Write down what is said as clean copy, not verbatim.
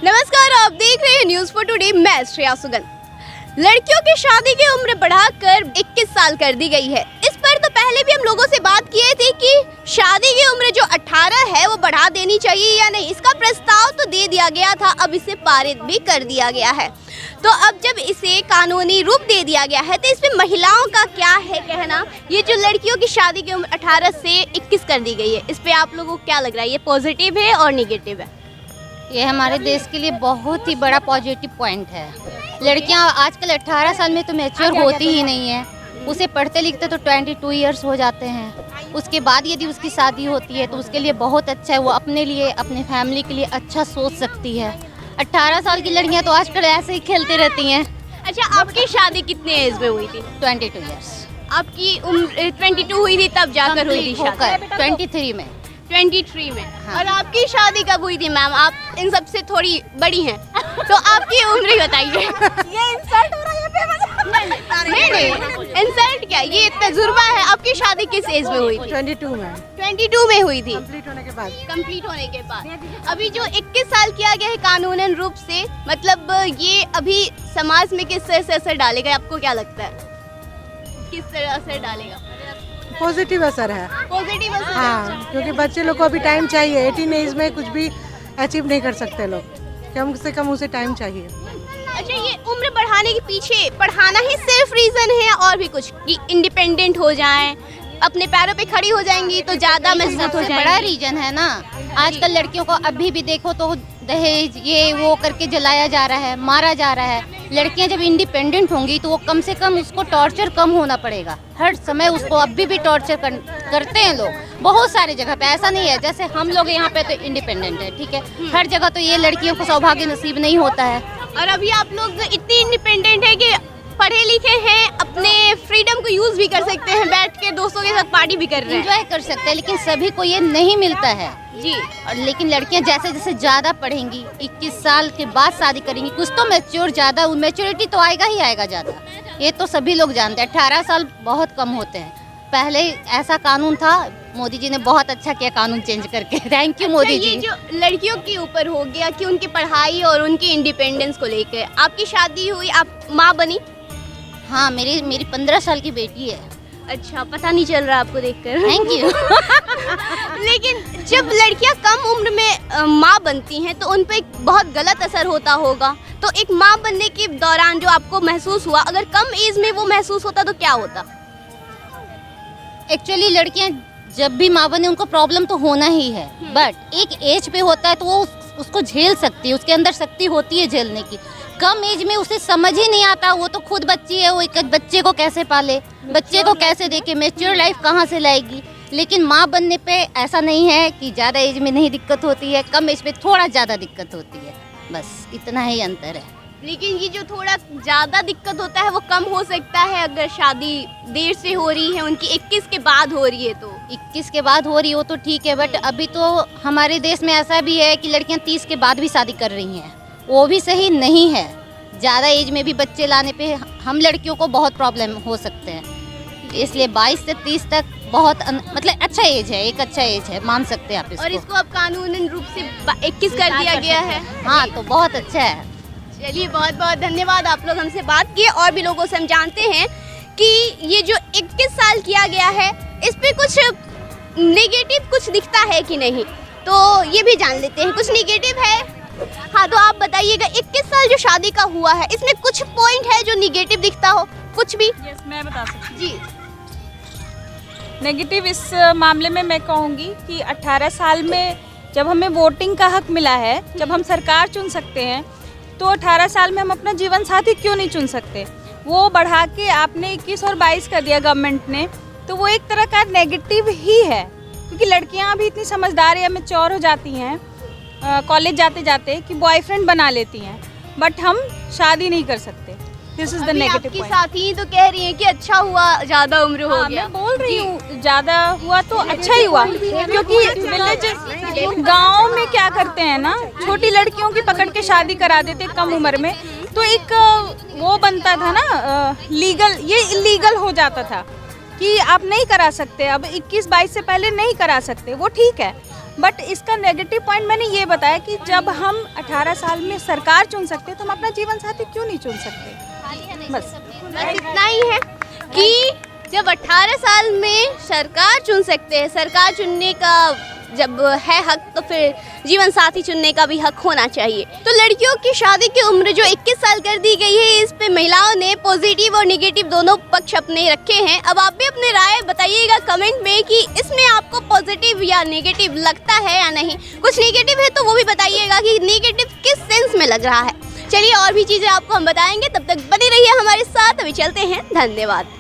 नमस्कार, आप देख रहे हैं न्यूज़ फॉर टुडे। मैं श्रेया सुगन। लड़कियों की शादी की उम्र बढ़ाकर 21 साल कर दी गई है। इस पर तो पहले भी हम लोगों से बात किए थे कि शादी की उम्र जो 18 है वो बढ़ा देनी चाहिए या नहीं। इसका प्रस्ताव तो दे दिया गया था, अब इसे पारित भी कर दिया गया है। तो अब जब इसे कानूनी रूप दे दिया गया है तो इस पे महिलाओं का क्या है कहना। ये जो लड़कियों की शादी की उम्र 18 से 21 कर दी गई है, इस पे आप लोगों को क्या लग रहा है? ये पॉजिटिव है और निगेटिव है? ये हमारे देश के लिए बहुत ही बड़ा पॉजिटिव पॉइंट है। लड़कियां आजकल 18 साल में तो मैच्योर होती ही नहीं है। उसे पढ़ते लिखते तो 22 इयर्स हो जाते हैं। उसके बाद यदि उसकी शादी होती है तो उसके लिए बहुत अच्छा है। वो अपने लिए, अपने फैमिली के लिए अच्छा सोच सकती है। 18 साल की लड़कियां तो आजकल ऐसे ही खेलती रहती हैं। अच्छा, आपकी शादी कितने एज में हुई थी? 22 इयर्स। आपकी उम्र 22 हुई थी तब जाकर हुई थी शादी? 23 में। 23 में। हाँ। और आपकी शादी कब हुई थी मैम? आप इन सब से थोड़ी बड़ी हैं तो आपकी उम्र ही बताइए। ये इंसल्ट हो रहा है पे नहीं, इंसल्ट क्या, ये तजुर्बा है। आपकी शादी किस एज में हुई थी? 22 में। 22 में हुई थी, कंप्लीट होने के बाद। कंप्लीट होने के बाद। अभी जो 21 साल किया गया है कानूनन रूप से, मतलब ये अभी समाज में किस तरह से असर डालेगा, आपको क्या लगता है? किस तरह असर डालेगा? पॉजिटिव असर है। पॉजिटिव असर? हाँ, क्योंकि बच्चे लोग को अभी टाइम चाहिए। 18 एज में कुछ भी अचीव नहीं कर सकते लोग, कम से कम उसे टाइम चाहिए। अच्छा, ये उम्र बढ़ाने के पीछे पढ़ाना ही सिर्फ रीजन है और भी कुछ कि इंडिपेंडेंट हो जाएं, अपने पैरों पे खड़ी हो जाएंगी तो ज्यादा मजबूत हो सबसे जाएंगी? बड़ा रीजन है ना। आजकल लड़कियों को अभी भी देखो तो दहेज ये वो करके जलाया जा रहा है, मारा जा रहा है। लड़कियां जब इंडिपेंडेंट होंगी तो वो कम से कम उसको टॉर्चर कम होना पड़ेगा। हर समय उसको अभी भी टॉर्चर करते हैं लोग बहुत सारी जगह पे। ऐसा नहीं है जैसे हम लोग यहाँ पे तो इंडिपेंडेंट है, ठीक है। हर जगह तो ये लड़कियों को सौभाग्य नसीब नहीं होता है। और अभी आप लोग इतनी इंडिपेंडेंट है कि पढ़े लिखे हैं, अपने फ्रीडम को यूज भी कर सकते हैं, बैठ के दोस्तों के साथ पार्टी भी कर रहे हैं, एंजॉय कर सकते हैं। लेकिन सभी को ये नहीं मिलता है जी। और लेकिन लड़कियां जैसे जैसे ज़्यादा पढ़ेंगी, 21 साल के बाद शादी करेंगी, कुछ तो मैच्योर ज़्यादा, मैच्योरिटी तो आएगा ही आएगा ज़्यादा। ये तो सभी लोग जानते हैं। 18 साल बहुत कम होते हैं। पहले ऐसा कानून था, मोदी जी ने बहुत अच्छा किया कानून चेंज करके। थैंक यू मोदी ये जी। जो लड़कियों के ऊपर हो गया कि उनकी पढ़ाई और उनकी इंडिपेंडेंस को लेकर, आपकी शादी हुई, आप माँ बनी? हाँ, मेरी 15 साल की बेटी है। अच्छा, पता नहीं चल रहा आपको देखकर। Thank you. लेकिन जब लड़कियां कम उम्र में माँ बनती हैं तो उन पे एक बहुत गलत असर होता होगा। तो एक माँ बनने के दौरान जो आपको महसूस हुआ, अगर कम एज में वो महसूस होता तो क्या होता? एक्चुअली लड़कियां जब भी माँ बने उनको प्रॉब्लम तो होना ही है, बट एक एज पे होता है तो वो उसको झेल सकती है। उसके अंदर शक्ति होती है झेलने की। कम एज में उसे समझ ही नहीं आता। वो तो खुद बच्ची है, वो एक बच्चे को कैसे पाले, बच्चे को कैसे देखे, मैच्योर लाइफ कहाँ से लाएगी। लेकिन माँ बनने पे ऐसा नहीं है कि ज़्यादा एज में नहीं दिक्कत होती है, कम एज पे थोड़ा ज़्यादा दिक्कत होती है, बस इतना ही अंतर है। लेकिन ये जो थोड़ा ज़्यादा दिक्कत होता है वो कम हो सकता है अगर शादी देर से हो रही है, उनकी 21 के बाद हो रही है तो। 21 के बाद हो रही हो तो ठीक है, बट अभी तो हमारे देश में ऐसा भी है कि लड़कियां 30 के बाद भी शादी कर रही हैं। वो भी सही नहीं है। ज़्यादा एज में भी बच्चे लाने पे हम लड़कियों को बहुत प्रॉब्लम हो सकते हैं। इसलिए 22 से 30 तक बहुत मतलब अच्छा एज है, एक अच्छा एज है, मान सकते हैं आप इसको। और इसको अब कानूनन रूप से 21 कर दिया गया है। हाँ, तो बहुत अच्छा है। चलिए, बहुत बहुत धन्यवाद, आप लोग हमसे बात किए। और भी लोगों से हम जानते हैं कि ये जो 21 साल किया गया है इस पे कुछ नेगेटिव कुछ दिखता है कि नहीं, तो ये भी जान लेते हैं। कुछ नेगेटिव है? हाँ, तो आप बताइएगा, 21 साल जो शादी का हुआ है इसमें कुछ पॉइंट है जो नेगेटिव दिखता हो, कुछ भी? यस, मैं बता सकती जी। हूँ। नेगेटिव इस मामले में मैं कहूँगी कि 18 साल में जब हमें वोटिंग का हक मिला है, जब हम सरकार चुन सकते हैं, तो 18 साल में हम अपना जीवन साथी क्यों नहीं चुन सकते? वो बढ़ा के आपने 21 और 22 कर दिया गवर्नमेंट ने, तो वो एक तरह का नेगेटिव ही है। क्योंकि लड़कियां भी इतनी समझदार या मैच्योर हो जाती हैं कॉलेज जाते जाते कि बॉयफ्रेंड बना लेती हैं, बट हम शादी नहीं कर सकते। दिस इज द नेगेटिव आपकी पॉइंट। साथी तो कह रही है कि अच्छा हुआ ज़्यादा उम्र हो गया। मैं बोल रही हूँ ज़्यादा हुआ तो अच्छा ही हुआ, क्योंकि विलेज गाँव में क्या करते हैं ना, छोटी लड़कियों की पकड़ के शादी करा देते कम उम्र में, तो एक वो बनता था ना लीगल, ये इलीगल हो जाता था कि आप नहीं करा सकते। अब 21-22 से पहले नहीं करा सकते, वो ठीक है, बट इसका नेगेटिव पॉइंट मैंने ये बताया कि जब हम 18 साल में सरकार चुन सकते हैं तो हम अपना जीवन साथी क्यों नहीं चुन सकते। बस इतना ही है कि जब 18 साल में सरकार चुन सकते हैं, सरकार चुनने का जब है हक, तो फिर जीवन साथी चुनने का भी हक होना चाहिए। तो लड़कियों की शादी की उम्र जो 21 साल कर दी गई है, इस पे महिलाओं ने पॉजिटिव और नेगेटिव दोनों पक्ष अपने रखे हैं। अब आप भी अपने राय बताइएगा कमेंट में कि इसमें आपको पॉजिटिव या नेगेटिव लगता है या नहीं। कुछ नेगेटिव है तो वो भी बताइएगा कि नेगेटिव किस सेंस में लग रहा है। चलिए और भी चीज़ें आपको हम बताएंगे, तब तक बने रहिए हमारे साथ। अभी चलते हैं, धन्यवाद।